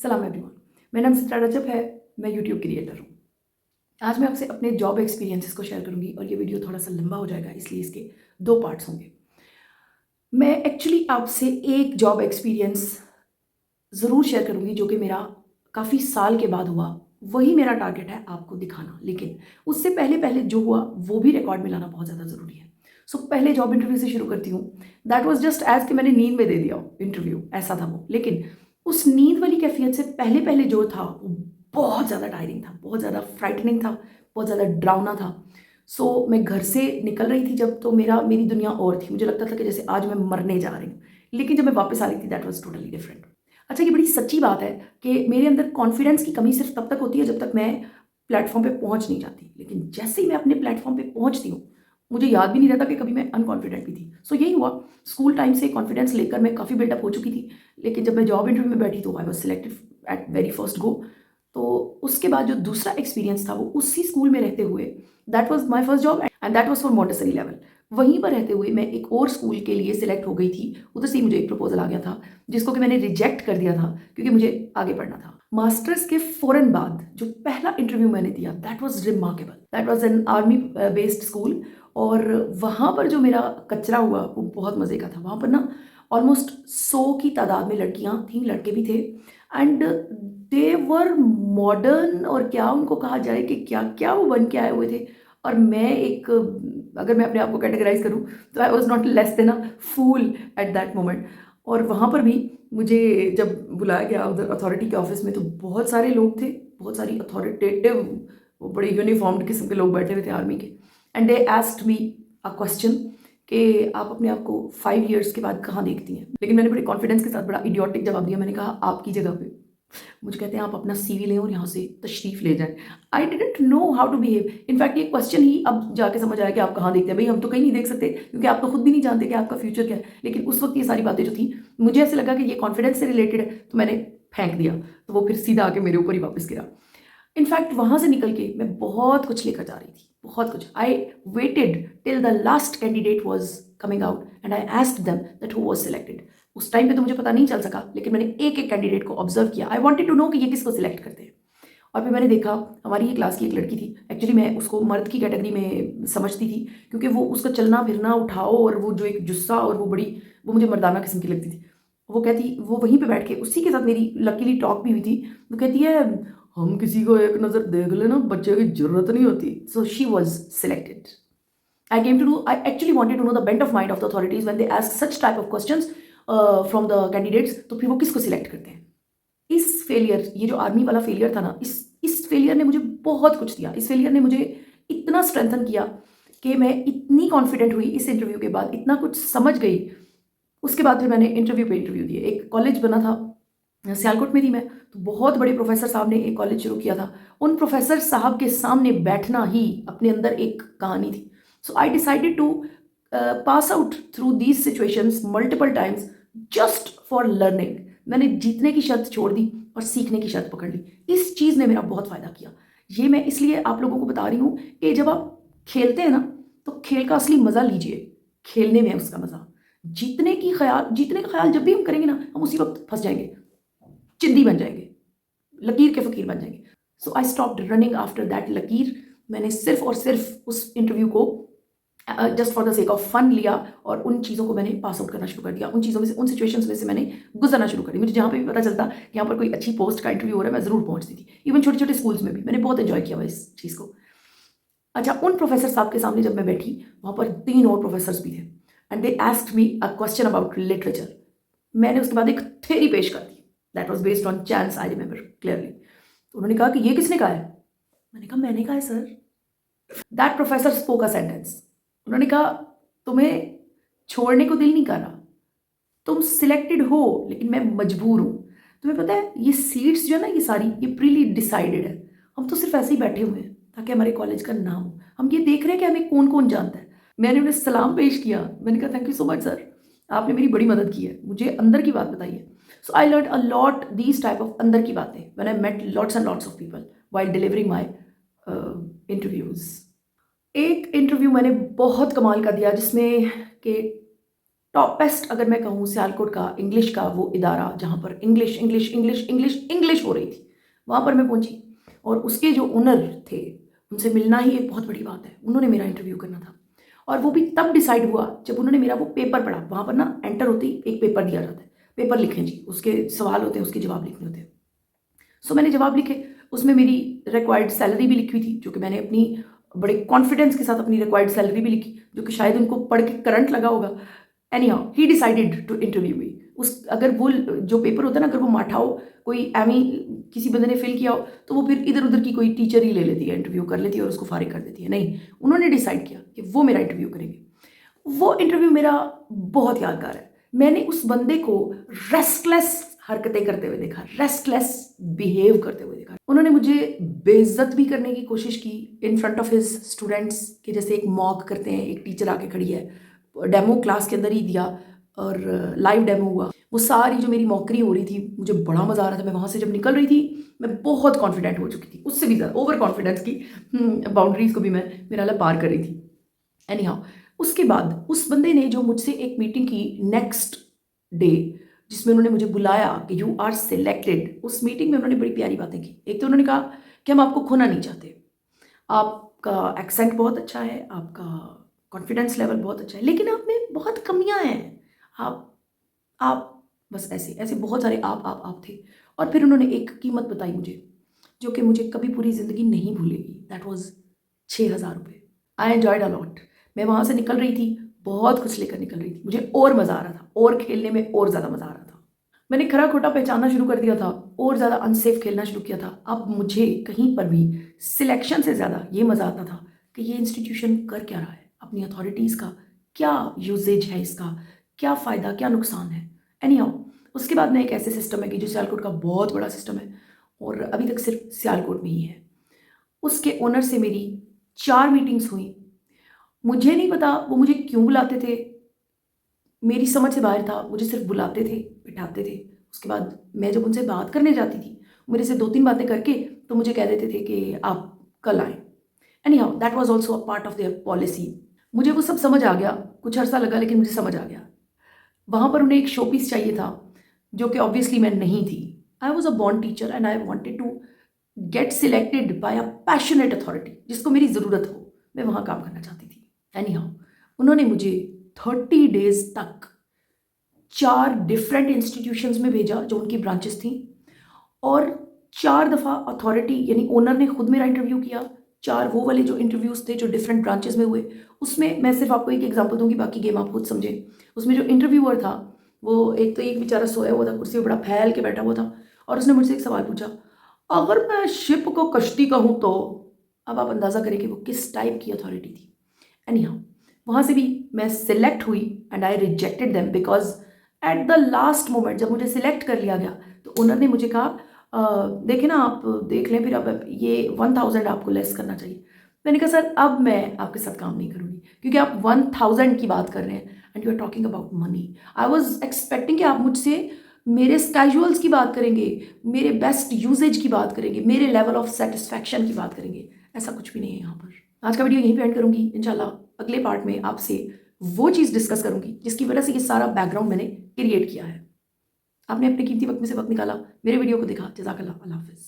सलाम एवरीवन, मेरा नाम सितारा रजब है। मैं यूट्यूब क्रिएटर हूँ। आज मैं आपसे अपने जॉब एक्सपीरियंसेस को शेयर करूँगी और ये वीडियो थोड़ा सा लंबा हो जाएगा, इसलिए इसके 2 पार्ट्स होंगे। मैं एक्चुअली आपसे एक जॉब एक्सपीरियंस ज़रूर शेयर करूँगी जो कि मेरा काफ़ी साल के बाद हुआ। वही मेरा टारगेट है आपको दिखाना, लेकिन उससे पहले-पहले जो हुआ वो भी रिकॉर्ड में लाना बहुत ज़्यादा ज़रूरी है। सो पहले जॉब इंटरव्यू से शुरू करती हूँ। दैट वाज़ जस्ट एज़ कि मैंने नींद में दे दिया हो इंटरव्यू, ऐसा था वो। लेकिन उस नींद वाली कैफ़ियत से पहले-पहले जो था वो बहुत ज़्यादा टायरिंग था, बहुत ज़्यादा फ्राइटनिंग था, बहुत ज़्यादा डरावना था। सो मैं घर से निकल रही थी जब, तो मेरी दुनिया और थी। मुझे लगता था कि जैसे आज मैं मरने जा रही हूँ। लेकिन जब मैं वापस आ रही थी दैट वाज़ टोटली डिफरेंट। अच्छा, ये बड़ी सच्ची बात है कि मेरे अंदर कॉन्फिडेंस की कमी सिर्फ तब तक होती है जब तक मैं प्लेटफ़ॉर्म पे पहुँच नहीं जाती। लेकिन जैसे ही मैं अपने प्लेटफ़ॉर्म पे पहुँचती हूँ, मुझे याद भी नहीं रहता कि कभी मैं अनकॉन्फिडेंट भी थी। सो यही हुआ, स्कूल टाइम से कॉन्फिडेंस लेकर मैं काफ़ी बिल्डअप हो चुकी थी। लेकिन जब मैं जॉब इंटरव्यू में बैठी तो I was selected at very first go. तो उसके बाद जो दूसरा एक्सपीरियंस था वो उसी स्कूल में रहते हुए, that was my first job and that was for Montessori level. वहीं पर रहते हुए मैं एक और स्कूल के लिए सिलेक्ट हो गई थी। उधर से ही मुझे एक प्रपोज़ल आ गया था, जिसको कि मैंने रिजेक्ट कर दिया था क्योंकि मुझे आगे पढ़ना था। मास्टर्स के फ़ौरन बाद जो पहला इंटरव्यू मैंने दिया that was remarkable. That was an army based school और वहाँ पर जो मेरा कचरा हुआ वो बहुत मज़े का था। वहाँ पर ना ऑलमोस्ट 100 की तादाद में लड़कियाँ थीं, लड़के भी थे एंड दे वर मॉडर्न, और क्या उनको कहा जाए कि क्या-क्या वो बन के आए हुए थे। और मैं एक, अगर मैं अपने आप को कैटेगराइज़ करूँ तो I was not less than a fool at that moment. और वहाँ पर भी मुझे जब बुलाया गया उधर अथॉरिटी के ऑफ़िस में, तो बहुत सारे लोग थे, बहुत सारी अथॉरिटेटिव, वो बड़े यूनिफ़ॉर्म्ड किस्म के लोग बैठे हुए थे आर्मी के। And they asked me a question कि आप अपने आप को 5 इयर्स के बाद कहाँ देखती हैं? लेकिन मैंने बड़े कॉन्फिडेंस के साथ बड़ा इडियोटिक जवाब दिया। मैंने कहा आपकी जगह पे। मुझे कहते हैं आप अपना सीवी लें और यहाँ से तशरीफ़ ले जाएँ। I didn't know how to behave. In fact ये क्वेश्चन ही अब जाके समझ आया कि आप कहाँ देखते हैं। भई हम तो कहीं नहीं देख सकते क्योंकि आप तो खुद भी नहीं जानते कि आपका फ्यूचर क्या है। लेकिन उस वक़्त ये सारी बातें जो थी, मुझे ऐसे लगा कि ये कॉन्फिडेंस से रिलेटेड है, तो मैंने फेंक दिया। तो वो फिर सीधा आके मेरे ऊपर ही वापस गिरा। इनफैक्ट वहाँ से निकल के मैं बहुत कुछ लेकर जा रही थी, बहुत कुछ। I waited till the last candidate was coming out and I asked them that who was selected. उस टाइम पे तो मुझे पता नहीं चल सका, लेकिन मैंने एक-एक कैंडिडेट को ऑब्ज़र्व किया। आई वांटेड टू नो कि ये किसको सिलेक्ट करते हैं। और फिर मैंने देखा, हमारी ही क्लास की एक लड़की थी। एक्चुअली मैं उसको मर्द की कैटेगरी में समझती थी क्योंकि वो उसका चलना-फिरना, उठाव और वो जो एक जुस्सा, और वो मुझे मर्दाना किस्म की लगती थी। वो वहीं पे बैठ के उसी के साथ मेरी लकीली टॉक भी हुई थी। वो कहती है, हम किसी को एक नज़र देख लें ना, बच्चे की ज़रूरत नहीं होती। So she was selected. I actually wanted to know the bent of mind of the authorities when they ask such type of questions from the candidates, तो फिर वो किसको सिलेक्ट करते हैं। इस फेलियर, ये जो आर्मी वाला फेलियर था ना, इस फेलियर ने मुझे बहुत कुछ दिया। इस फेलियर ने मुझे इतना स्ट्रेंथन किया कि मैं इतनी कॉन्फिडेंट हुई इस इंटरव्यू के बाद, इतना कुछ समझ गई। उसके बाद फिर मैंने इंटरव्यू पे इंटरव्यू दिए। एक कॉलेज बना था, सियालकोट में थी मैं, तो बहुत बड़े प्रोफ़ेसर साहब ने एक कॉलेज शुरू किया था। उन प्रोफ़ेसर साहब के सामने बैठना ही अपने अंदर एक कहानी थी। So I decided to pass out through these situations multiple times just for learning. मैंने जीतने की शर्त छोड़ दी और सीखने की शर्त पकड़ ली। इस चीज़ ने मेरा बहुत फ़ायदा किया। ये मैं इसलिए आप लोगों को बता रही हूँ कि जब आप खेलते हैं ना, तो खेल का असली मज़ा लीजिए। खेलने में है उसका मज़ा। जीतने का ख़्याल जब भी हम करेंगे ना, हम उसी वक़्त फँस जाएँगे, चिंदी बन जाएँगे, लकीर के फ़कीर बन जाएँगे। So I stopped running after that लकीर। मैंने सिर्फ़ और सिर्फ़ उस इंटरव्यू को just for the sake of fun लिया और उन चीज़ों को मैंने पास आउट करना शुरू कर दिया। उन चीज़ों में से, उन सिचुएशंस में से मैंने गुज़रना शुरू कर दिया। मुझे जहाँ पे भी पता चलता कि यहाँ पर कोई अच्छी पोस्ट का इंटरव्यू हो रहा है, मैं ज़रूर पहुँचती थी। इवन छोटे-छोटे स्कूल्स में भी मैंने बहुत एन्जॉय किया हुआ इस चीज़ को। अच्छा, उन प्रोफ़ेसर साहब के सामने जब मैं बैठी, वहाँ पर 3 और प्रोफ़ेसर्स भी थे and they asked me a question about literature. मैंने उसके बाद एक थ्योरी पेश कर दी। That was based on chance, I remember clearly. तो उन्होंने कहा कि ये किसने कहा है? मैंने कहा मैंने कहा है sir. That professor spoke a sentence. उन्होंने कहा, तुम्हें छोड़ने को दिल नहीं कर रहा। तुम सिलेक्टेड हो, लेकिन मैं मजबूर हूँ। तुम्हें पता है ये सीट्स जो है ना, ये सारी ये प्रीली डिसाइडेड है। हम तो सिर्फ़ ऐसे ही बैठे हुए हैं ताकि हमारे कॉलेज का नाम हो। हम ये देख रहे हैं कि हमें कौन-कौन जानता है। मैंने उन्हें सलाम पेश किया। मैंने कहा thank you so much sir. आपने मेरी बड़ी मदद की है। मुझे अंदर की बात बताई है। So I learned a lot these type of अंदर की बातें when I met lots and lots of people while delivering my interviews. एक इंटरव्यू मैंने बहुत कमाल का दिया जिसमें कि टॉपेस्ट अगर मैं कहूँ सियालकोट का इंग्लिश का वो इदारा जहाँ पर English English English English English हो रही थी, वहाँ पर मैं पहुँची। और उसके जो ओनर थे उनसे मिलना ही एक बहुत बड़ी बात है। उन्होंने मेरा इंटरव्यू करना था और वो भी तब डिसाइड हुआ जब उन्होंने मेरा वो पेपर पढ़ा। वहाँ पर ना एंटर होते ही एक पेपर दिया जाता है, पेपर लिखें जी, उसके सवाल होते हैं, उसके जवाब लिखने होते हैं। सो मैंने जवाब लिखे, उसमें मेरी रिक्वायर्ड सैलरी भी लिखी हुई थी, जो कि मैंने अपनी बड़े कॉन्फिडेंस के साथ अपनी रिक्वायर्ड सैलरी भी लिखी, जो कि शायद उनको पढ़ के करंट लगा होगा। Anyhow he decided to interview me. उस अगर वो जो पेपर होता है ना, अगर वो माठा हो, कोई एमी किसी बंदे ने फिल किया हो, तो वो फिर इधर उधर की कोई टीचर ही ले लेती है, इंटरव्यू कर लेती है और उसको फारिग कर देती है। नहीं, उन्होंने डिसाइड किया कि वो मेरा इंटरव्यू करेंगे। वो इंटरव्यू मेरा बहुत यादगार है। मैंने उस बंदे को रेस्टलेस हरकतें करते हुए देखा, रेस्टलेस बिहेव करते हुए देखा। उन्होंने मुझे बेइज्जत भी करने की कोशिश की in front of his students, कि जैसे एक मॉक करते हैं, एक टीचर आके खड़ी है, डेमो क्लास के अंदर ही दिया और लाइव डेमो हुआ। वो सारी जो मेरी मॉकरी हो रही थी, मुझे बड़ा मज़ा आ रहा था। मैं वहाँ से जब निकल रही थी, मैं बहुत कॉन्फिडेंट हो चुकी थी, उससे भी ज़्यादा ओवर कॉन्फिडेंस की बाउंड्रीज को भी मैं मेरा वाला पार कर रही थी। एनी हाउ, उसके बाद उस बंदे ने जो मुझसे एक मीटिंग की नेक्स्ट डे, जिसमें उन्होंने मुझे बुलाया कि यू आर सिलेक्टेड, उस मीटिंग में उन्होंने बड़ी प्यारी बातें की। एक तो उन्होंने कहा कि हम आपको खोना नहीं चाहते, आपका एक्सेंट बहुत अच्छा है, आपका कॉन्फिडेंस लेवल बहुत अच्छा है, लेकिन आप में बहुत कमियां हैं। आप बस ऐसे ऐसे बहुत सारे आप थे। और फिर उन्होंने एक कीमत बताई मुझे, जो कि मुझे कभी पूरी ज़िंदगी नहीं भूलेगी। दैट वॉज 6,000 रुपये। I enjoyed a lot. मैं वहाँ से निकल रही थी, बहुत कुछ लेकर निकल रही थी, मुझे और मज़ा आ रहा था, और खेलने में और ज़्यादा मज़ा आ रहा था। मैंने खरा खोटा पहचानना शुरू कर दिया था, और ज़्यादा अनसेफ खेलना शुरू किया था। अब मुझे कहीं पर भी सिलेक्शन से ज़्यादा ये मज़ा आता था कि ये इंस्टीट्यूशन कर क्या रहा है, अपनी अथॉरिटीज़ का क्या यूजेज है, इसका क्या फ़ायदा क्या नुकसान है। एनी हाउ, उसके बाद में एक ऐसे सिस्टम है कि जो सियालकोट का बहुत बड़ा सिस्टम है और अभी तक सिर्फ सियालकोट में ही है। उसके ओनर से मेरी 4 मीटिंग्स हुई। मुझे नहीं पता वो मुझे क्यों बुलाते थे, मेरी समझ से बाहर था। मुझे सिर्फ बुलाते थे, बिठाते थे। उसके बाद मैं जब उनसे बात करने जाती थी, मेरे से 2-3 बातें करके तो मुझे कह देते थे कि आप कल आएँ। Any how, that was also a part of their policy. मुझे वो सब समझ आ गया, कुछ अरसा लगा लेकिन मुझे समझ आ गया। वहाँ पर उन्हें एक शो पीस चाहिए था, जो कि ऑब्वियसली मैं नहीं थी। I was a born teacher and I wanted to get selected by a passionate authority, जिसको मेरी ज़रूरत हो, मैं वहाँ काम करना चाहती थी। एनी हाउ, उन्होंने मुझे 30 डेज़ तक 4 डिफरेंट इंस्टीट्यूशंस में भेजा जो उनकी ब्रांचेस थी, और 4 दफ़ा अथॉरिटी यानी ओनर ने खुद मेरा इंटरव्यू किया। 4 वो वाले जो इंटरव्यूज़ थे जो डिफरेंट ब्रांचेस में हुए, उसमें मैं सिर्फ आपको एक एग्जांपल दूंगी, बाकी गेम आप खुद समझें। उसमें जो इंटरव्यूअर था, वो एक तो एक बेचारा सोया हुआ था, कुर्सी पर बड़ा फैल के बैठा हुआ था, और उसने मुझसे एक सवाल पूछा, अगर मैं शिप को कश्ती कहूँ तो। अब आप अंदाज़ा करें कि वो किस टाइप की अथॉरिटी थी। एनी हाउ, वहाँ से भी मैं सिलेक्ट हुई and I rejected them because at the last moment जब मुझे सिलेक्ट कर लिया गया, तो ओनर ने मुझे कहा, देखिए ना, आप देख लें, फिर अब ये 1,000 आपको लेस करना चाहिए। मैंने कहा सर, अब मैं आपके साथ काम नहीं करूँगी, क्योंकि आप 1,000 की बात कर रहे हैं and you are talking about money. I was expecting कि आप मुझसे मेरे कैजुअल्स की बात करेंगे, मेरे बेस्ट यूजेज की बात करेंगे, मेरे लेवल ऑफ सेटिस्फैक्शन की बात करेंगे। ऐसा कुछ भी नहीं है यहाँ पर। आज का वीडियो यहीं पे एंड करूँगी। इंशाल्लाह अगले पार्ट में आपसे वो चीज़ डिस्कस करूँगी जिसकी वजह से ये सारा बैकग्राउंड मैंने क्रिएट किया है। आपने अपने कीमती वक्त में से वक्त निकाला, मेरे वीडियो को देखा। जज़ाकल्लाह। अल्लाह हाफ़िज़।